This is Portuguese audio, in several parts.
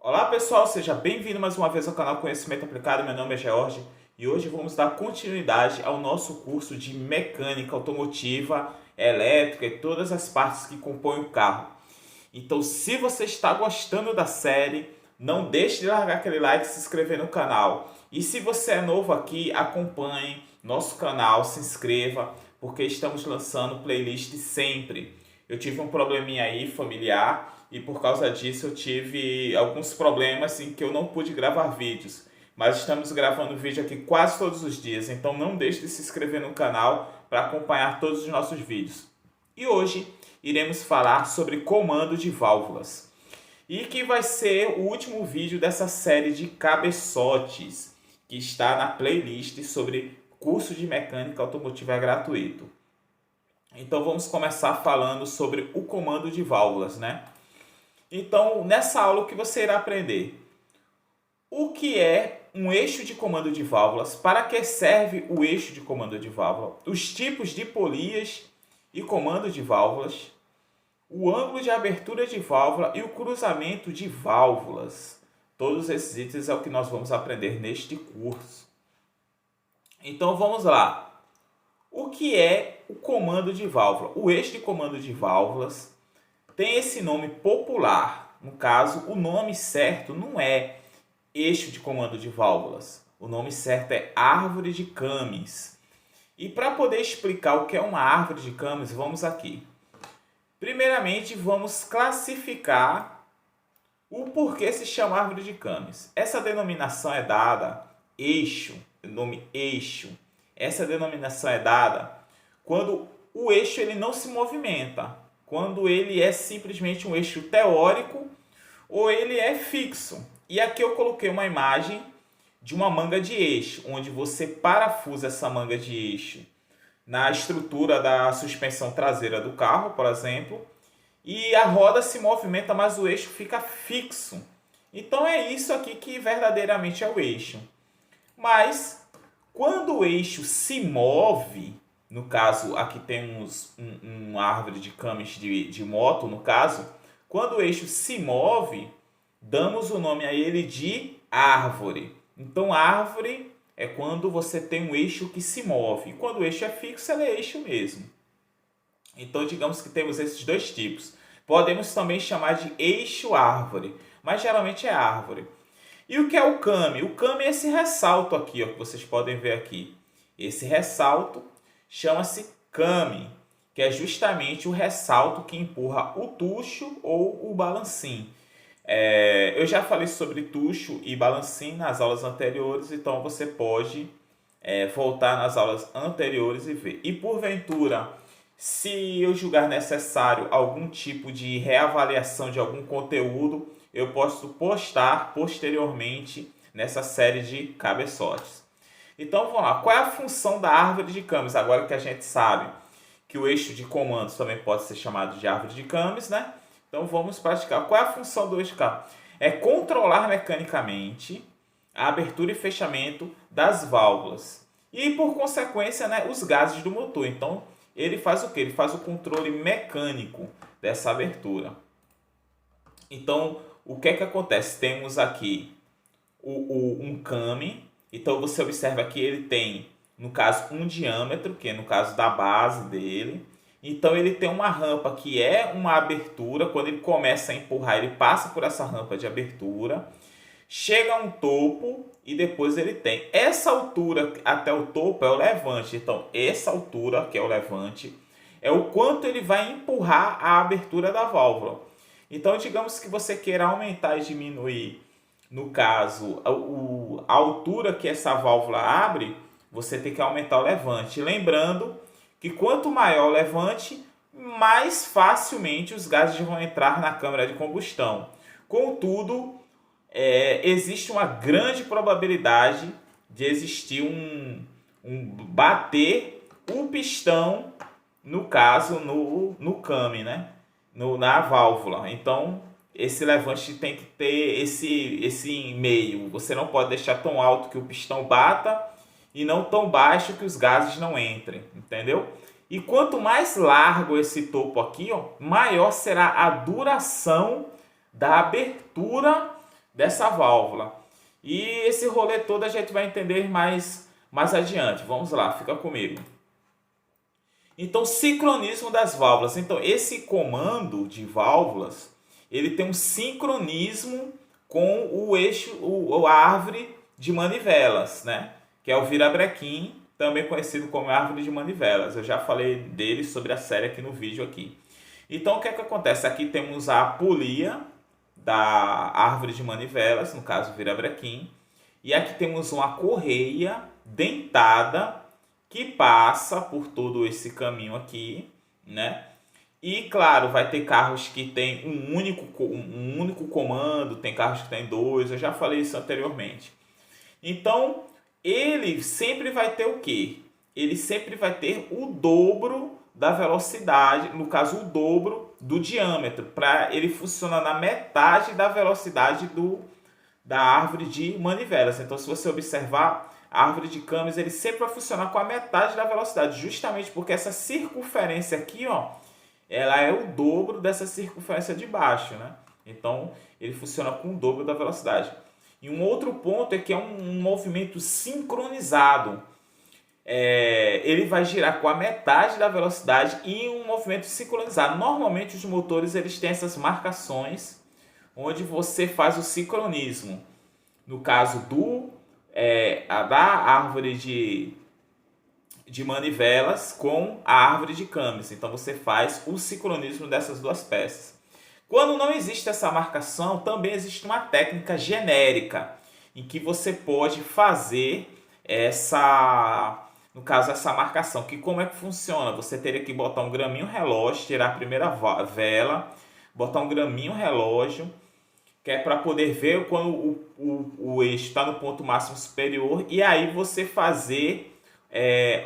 Olá pessoal, seja bem-vindo mais uma vez ao canal Conhecimento Aplicado. Meu nome é George e hoje vamos dar continuidade ao nosso curso de mecânica automotiva, elétrica e todas as partes que compõem o carro. Então, se você está gostando da série, não deixe de largar aquele like e se inscrever no canal. E se você é novo aqui, acompanhe nosso canal, se inscreva, porque estamos lançando playlist sempre. Eu tive um probleminha aí familiar e por causa disso eu tive alguns problemas em que eu não pude gravar vídeos. Mas estamos gravando vídeo aqui quase todos os dias, então não deixe de se inscrever no canal para acompanhar todos os nossos vídeos. E hoje iremos falar sobre comando de válvulas. E que vai ser o último vídeo dessa série de cabeçotes que está na playlist sobre curso de mecânica automotiva gratuito. Então vamos começar falando sobre o comando de válvulas, né? Então, nessa aula o que você irá aprender? O que é um eixo de comando de válvulas? Para que serve o eixo de comando de válvula? Os tipos de polias e comando de válvulas, o ângulo de abertura de válvula e o cruzamento de válvulas. Todos esses itens é o que nós vamos aprender neste curso. Então vamos lá. O que é o comando de válvula? O eixo de comando de válvulas tem esse nome popular. No caso, o nome certo não é eixo de comando de válvulas. O nome certo é árvore de Cames. E para poder explicar o que é uma árvore de Cames, vamos aqui. Primeiramente, vamos classificar o porquê se chama árvore de Cames. Essa denominação é dada, eixo, o nome eixo. Essa denominação é dada quando o eixo ele não se movimenta, quando ele é simplesmente um eixo teórico ou ele é fixo. E aqui eu coloquei uma imagem de uma manga de eixo, onde você parafusa essa manga de eixo na estrutura da suspensão traseira do carro, por exemplo, e a roda se movimenta, mas o eixo fica fixo. Então é isso aqui que verdadeiramente é o eixo. Mas quando o eixo se move, no caso aqui temos uma árvore de Cames de moto, no caso, quando o eixo se move, damos o nome a ele de árvore. Então árvore é quando você tem um eixo que se move. E quando o eixo é fixo, ele é eixo mesmo. Então digamos que temos esses dois tipos. Podemos também chamar de eixo árvore, mas geralmente é árvore. E o que é o came? O came é esse ressalto aqui, ó, que vocês podem ver aqui. Esse ressalto chama-se came, que é justamente o ressalto que empurra o tucho ou o balancim. Eu já falei sobre tucho e balancim nas aulas anteriores, então você pode voltar nas aulas anteriores e ver. E porventura, se eu julgar necessário algum tipo de reavaliação de algum conteúdo, eu posso postar posteriormente nessa série de cabeçotes. Então vamos lá, qual é a função da árvore de Cames? Agora que a gente sabe que o eixo de comandos também pode ser chamado de árvore de Cames, né? Então vamos praticar. Qual é a função do eixo de Cames? É controlar mecanicamente a abertura e fechamento das válvulas e, por consequência, né, os gases do motor. Então ele faz o quê? Ele faz o controle mecânico dessa abertura. Então, o que é que acontece? Temos aqui um came. Então, você observa que ele tem, no caso, um diâmetro, que é no caso da base dele. Então, ele tem uma rampa que é uma abertura. Quando ele começa a empurrar, ele passa por essa rampa de abertura. Chega a um topo e depois ele tem. Essa altura até o topo é o levante. Então, essa altura, que é o levante, é o quanto ele vai empurrar a abertura da válvula. Então, digamos que você queira aumentar e diminuir, no caso, a altura que essa válvula abre, você tem que aumentar o levante. Lembrando que quanto maior o levante, mais facilmente os gases vão entrar na câmara de combustão. Contudo, existe uma grande probabilidade de existir bater o pistão, no caso, no came, né? Na válvula. Então, esse levante tem que ter esse meio. Você não pode deixar tão alto que o pistão bata e não tão baixo que os gases não entrem, entendeu? E quanto mais largo esse topo aqui, ó, maior será a duração da abertura dessa válvula. E esse rolê todo a gente vai entender mais adiante. Vamos lá, fica comigo. Então, sincronismo das válvulas. Então, esse comando de válvulas, ele tem um sincronismo com o eixo, a árvore de manivelas, né? Que é o virabrequim, também conhecido como árvore de manivelas. Eu já falei dele sobre a série aqui no vídeo aqui. Então, o que é que acontece? Aqui temos a polia da árvore de manivelas, no caso, o virabrequim. E aqui temos uma correia dentada que passa por todo esse caminho aqui, né? E claro, vai ter carros que tem um único comando, tem carros que tem dois, eu já falei isso anteriormente. Então, ele sempre vai ter o quê? Ele sempre vai ter o dobro da velocidade, no caso o dobro do diâmetro, para ele funcionar na metade da velocidade da árvore de manivelas. Então, se você observar, a árvore de Cummins ele sempre vai funcionar com a metade da velocidade, justamente porque essa circunferência aqui, ó, ela é o dobro dessa circunferência de baixo, né? Então, ele funciona com o dobro da velocidade. E um outro ponto é que é um movimento sincronizado. Ele vai girar com a metade da velocidade e um movimento sincronizado. Normalmente, os motores eles têm essas marcações onde você faz o sincronismo. No caso da árvore de manivelas com a árvore de Cummins. Então você faz o sincronismo dessas duas peças. Quando não existe essa marcação, também existe uma técnica genérica em que você pode fazer no caso, essa marcação. Que como é que funciona? Você teria que botar um graminho relógio, tirar a primeira vela, botar um graminho relógio, que é para poder ver quando o eixo está no ponto máximo superior, e aí você fazer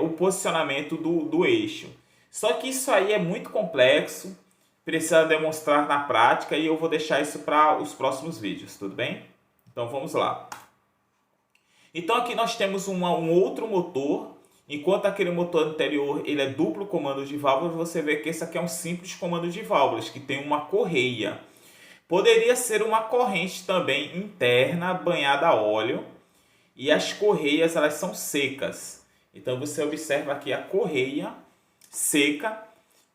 o posicionamento do eixo. Só que isso aí é muito complexo, precisa demonstrar na prática, e eu vou deixar isso para os próximos vídeos, tudo bem? Então vamos lá. Então aqui nós temos um outro motor, enquanto aquele motor anterior ele é duplo comando de válvulas, você vê que esse aqui é um simples comando de válvulas, que tem uma correia. Poderia ser uma corrente também interna banhada a óleo, e as correias elas são secas. Então você observa aqui a correia seca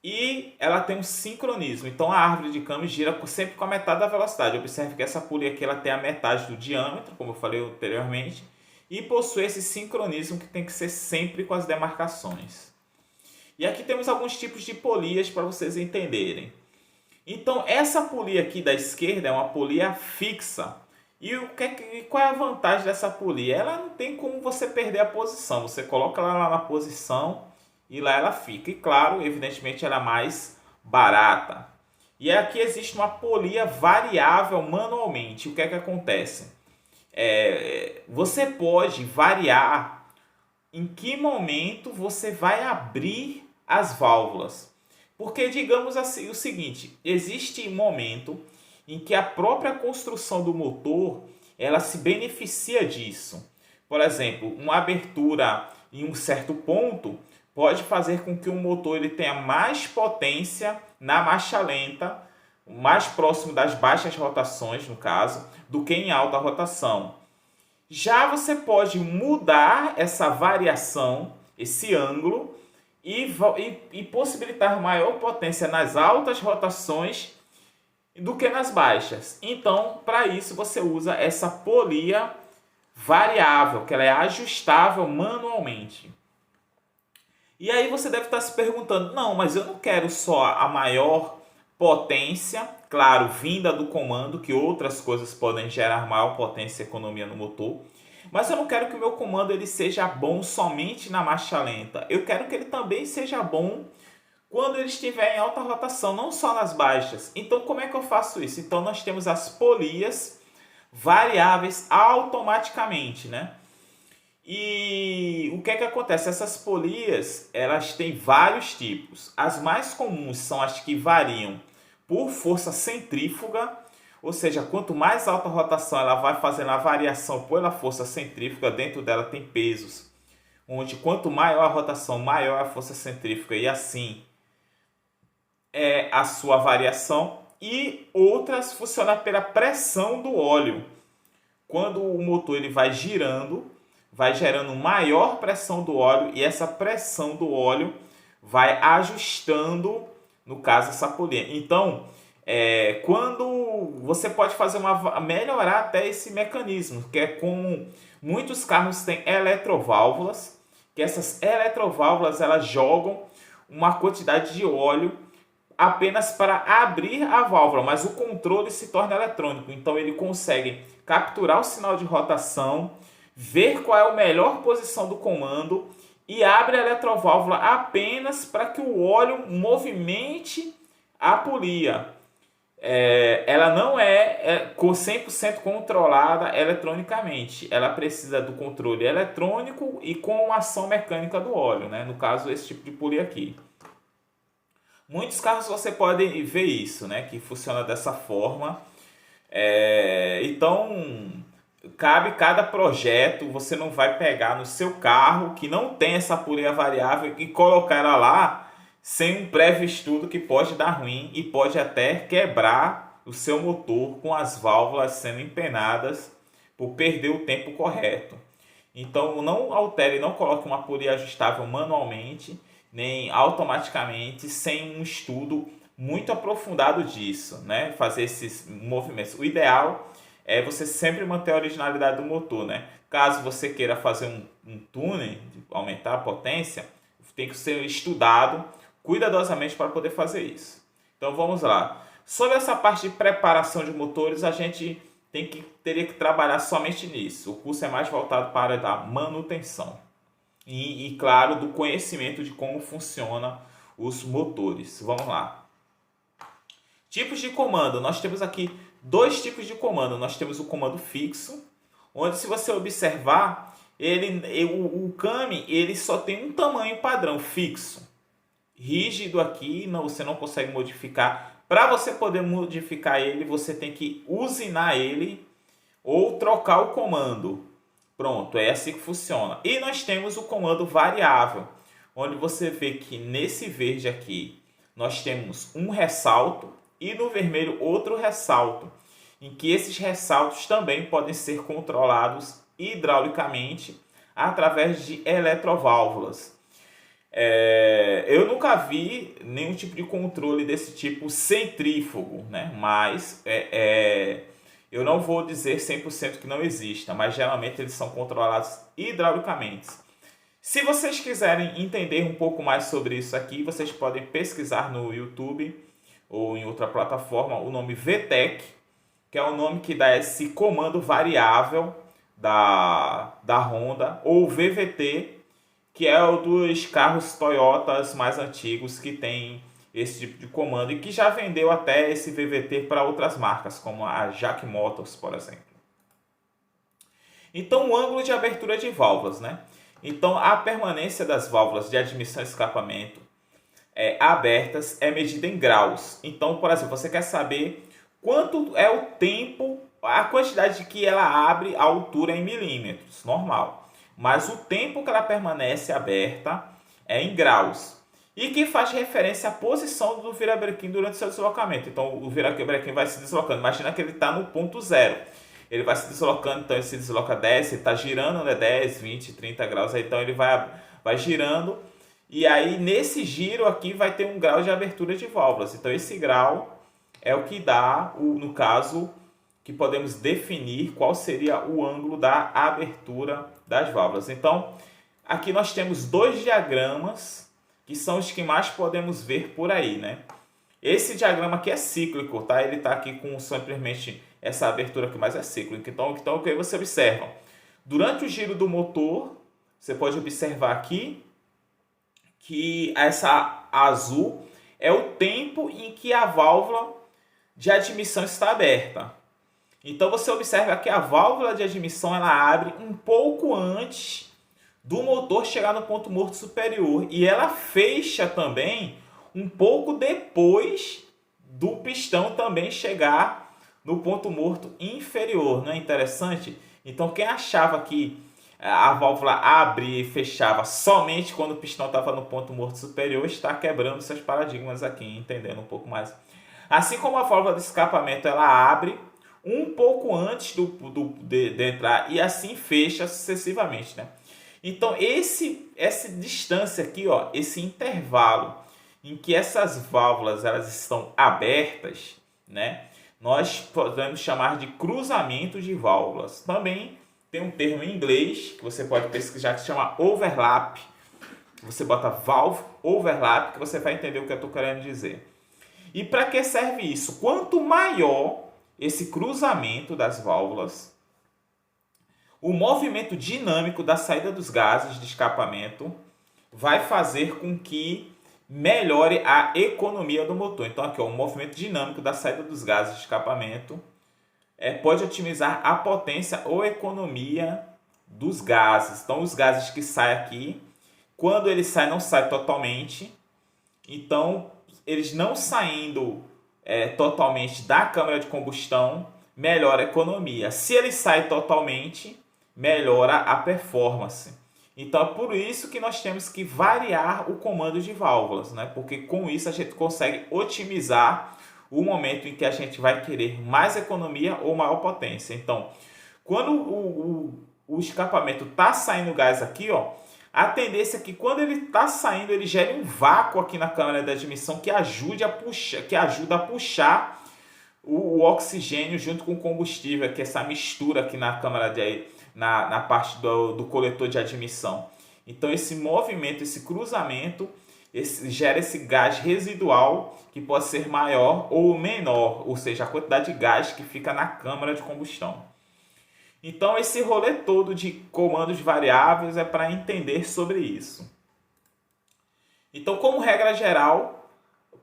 e ela tem um sincronismo. Então a árvore de Cummins gira sempre com a metade da velocidade. Observe que essa polia aqui ela tem a metade do diâmetro, como eu falei anteriormente, e possui esse sincronismo que tem que ser sempre com as demarcações. E aqui temos alguns tipos de polias para vocês entenderem. Então, essa polia aqui da esquerda é uma polia fixa. E qual é a vantagem dessa polia? Ela não tem como você perder a posição. Você coloca ela lá na posição e lá ela fica. E claro, evidentemente, ela é mais barata. E aqui existe uma polia variável manualmente. O que é que acontece? Você pode variar em que momento você vai abrir as válvulas. Porque digamos assim o seguinte, existe um momento em que a própria construção do motor ela se beneficia disso. Por exemplo, uma abertura em um certo ponto pode fazer com que o motor ele tenha mais potência na marcha lenta, mais próximo das baixas rotações, no caso, do que em alta rotação. Já você pode mudar essa variação, esse ângulo, e possibilitar maior potência nas altas rotações do que nas baixas. Então, para isso, você usa essa polia variável, que ela é ajustável manualmente. E aí você deve estar se perguntando, não, mas eu não quero só a maior potência, claro, vinda do comando, que outras coisas podem gerar maior potência e economia no motor, mas eu não quero que o meu comando ele seja bom somente na marcha lenta. Eu quero que ele também seja bom quando ele estiver em alta rotação, não só nas baixas. Então, como é que eu faço isso? Então, nós temos as polias variáveis automaticamente, né? E o que é que acontece? Essas polias, elas têm vários tipos. As mais comuns são as que variam por força centrífuga, ou seja, quanto mais alta a rotação ela vai fazendo a variação pela força centrífuga, dentro dela tem pesos, onde quanto maior a rotação, maior a força centrífuga, e assim é a sua variação. E outras funcionam pela pressão do óleo. quando o motor ele vai girando, vai gerando maior pressão do óleo e essa pressão do óleo vai ajustando, no caso, essa polia. Então, quando você pode fazer melhorar até esse mecanismo, que é como muitos carros têm eletroválvulas, que essas eletroválvulas elas jogam uma quantidade de óleo apenas para abrir a válvula, mas o controle se torna eletrônico. Então ele consegue capturar o sinal de rotação, ver qual é a melhor posição do comando e abre a eletroválvula apenas para que o óleo movimente a polia. Ela não é 100% controlada eletronicamente. Ela precisa do controle eletrônico e com ação mecânica do óleo, né? No caso, esse tipo de polia aqui. Muitos carros você pode ver isso, né? Que funciona dessa forma. Então, cabe cada projeto. Você não vai pegar no seu carro que não tem essa polia variável e colocar ela lá sem um prévio estudo que pode dar ruim e pode até quebrar o seu motor com as válvulas sendo empenadas por perder o tempo correto. Então não altere, não coloque uma polia ajustável manualmente, nem automaticamente, sem um estudo muito aprofundado disso, né? Fazer esses movimentos. O ideal é você sempre manter a originalidade do motor, né? Caso você queira fazer um tuning, aumentar a potência, tem que ser estudado cuidadosamente para poder fazer isso. Então vamos lá. Sobre essa parte de preparação de motores, a gente teria que trabalhar somente nisso. O curso é mais voltado para a área da manutenção. E claro, do conhecimento de como funcionam os motores. Vamos lá. Tipos de comando. Nós temos aqui dois tipos de comando. Nós temos o comando fixo, onde se você observar, o CAM ele só tem um tamanho padrão fixo. Rígido aqui, você não consegue modificar. Para você poder modificar ele, você tem que usinar ele ou trocar o comando. Pronto, é assim que funciona. E nós temos o comando variável, onde você vê que nesse verde aqui nós temos um ressalto e no vermelho outro ressalto, em que esses ressaltos também podem ser controlados hidraulicamente através de eletroválvulas. Eu nunca vi nenhum tipo de controle desse tipo centrífugo, né? Mas eu não vou dizer 100% que não exista, mas geralmente eles são controlados hidraulicamente. Se vocês quiserem entender um pouco mais sobre isso aqui, vocês podem pesquisar no YouTube ou em outra plataforma o nome VTEC, que é o nome que dá esse comando variável da Honda, ou VVT, que é o dos carros Toyotas mais antigos que tem esse tipo de comando e que já vendeu até esse VVT para outras marcas, como a Jack Motors, por exemplo. Então, o ângulo de abertura de válvulas, né? Então, a permanência das válvulas de admissão e escapamento abertas é medida em graus. Então, por exemplo, você quer saber quanto é o tempo, a quantidade que ela abre, a altura em milímetros, normal. Mas o tempo que ela permanece aberta é em graus. E que faz referência à posição do virabrequim durante seu deslocamento. Então, o virabrequim vai se deslocando. Imagina que ele está no ponto zero. Ele vai se deslocando, então ele se desloca 10, ele está girando, né, 10, 20, 30 graus. Então, ele vai girando. E aí, nesse giro aqui, vai ter um grau de abertura de válvulas. Então, esse grau é o que dá, no caso, que podemos definir qual seria o ângulo da abertura das válvulas. Então, aqui nós temos dois diagramas que são os que mais podemos ver por aí, né? Esse diagrama aqui é cíclico, tá? Ele está aqui com simplesmente essa abertura aqui, mas é cíclico. Então o que você observa? Durante o giro do motor, você pode observar aqui que essa azul é o tempo em que a válvula de admissão está aberta. Então você observa que a válvula de admissão ela abre um pouco antes do motor chegar no ponto morto superior e ela fecha também um pouco depois do pistão também chegar no ponto morto inferior. Não é interessante? Então quem achava que a válvula abria e fechava somente quando o pistão estava no ponto morto superior está quebrando seus paradigmas aqui, entendendo um pouco mais. Assim como a válvula de escapamento ela abre um pouco antes de entrar e assim fecha sucessivamente, né? Então essa distância aqui, ó, esse intervalo em que essas válvulas elas estão abertas, né? Nós podemos chamar de cruzamento de válvulas. Também tem um termo em inglês que você pode pesquisar que se chama overlap. Você bota valve overlap que você vai entender o que eu estou querendo dizer. E para que serve isso? Quanto maior esse cruzamento das válvulas, o movimento dinâmico da saída dos gases de escapamento vai fazer com que melhore a economia do motor. Então aqui, ó, o movimento dinâmico da saída dos gases de escapamento pode otimizar a potência ou economia dos gases. Então os gases que saem aqui, quando ele sai, não sai totalmente. Então eles não saindo totalmente da câmara de combustão, melhora a economia. Se ele sai totalmente, melhora a performance. Então é por isso que nós temos que variar o comando de válvulas, né? Porque com isso a gente consegue otimizar o momento em que a gente vai querer mais economia ou maior potência. Então, quando o escapamento está saindo gás aqui, ó, a tendência é que quando ele está saindo, ele gere um vácuo aqui na câmara de admissão que ajuda a puxar o oxigênio junto com o combustível, que é essa mistura aqui na câmara na parte do coletor de admissão. Então esse movimento, esse cruzamento, gera esse gás residual que pode ser maior ou menor, ou seja, a quantidade de gás que fica na câmara de combustão. Então esse rolê todo de comandos variáveis é para entender sobre isso. Então, como regra geral,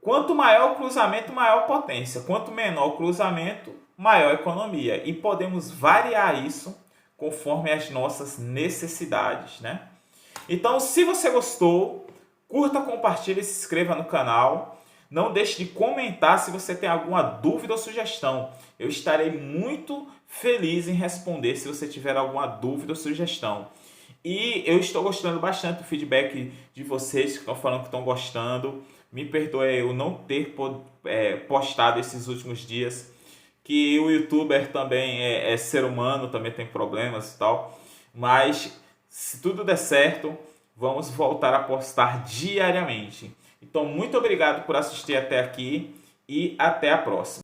quanto maior o cruzamento, maior potência. Quanto menor o cruzamento, maior economia. E podemos variar isso conforme as nossas necessidades, né? Então, se você gostou, curta, compartilhe e se inscreva no canal. Não deixe de comentar se você tem alguma dúvida ou sugestão. Eu estarei muito feliz em responder se você tiver alguma dúvida ou sugestão. E eu estou gostando bastante do feedback de vocês que estão falando que estão gostando. Me perdoe eu não ter postado esses últimos dias, que o youtuber também é ser humano, também tem problemas e tal. Mas se tudo der certo, vamos voltar a postar diariamente. Então, muito obrigado por assistir até aqui e até a próxima.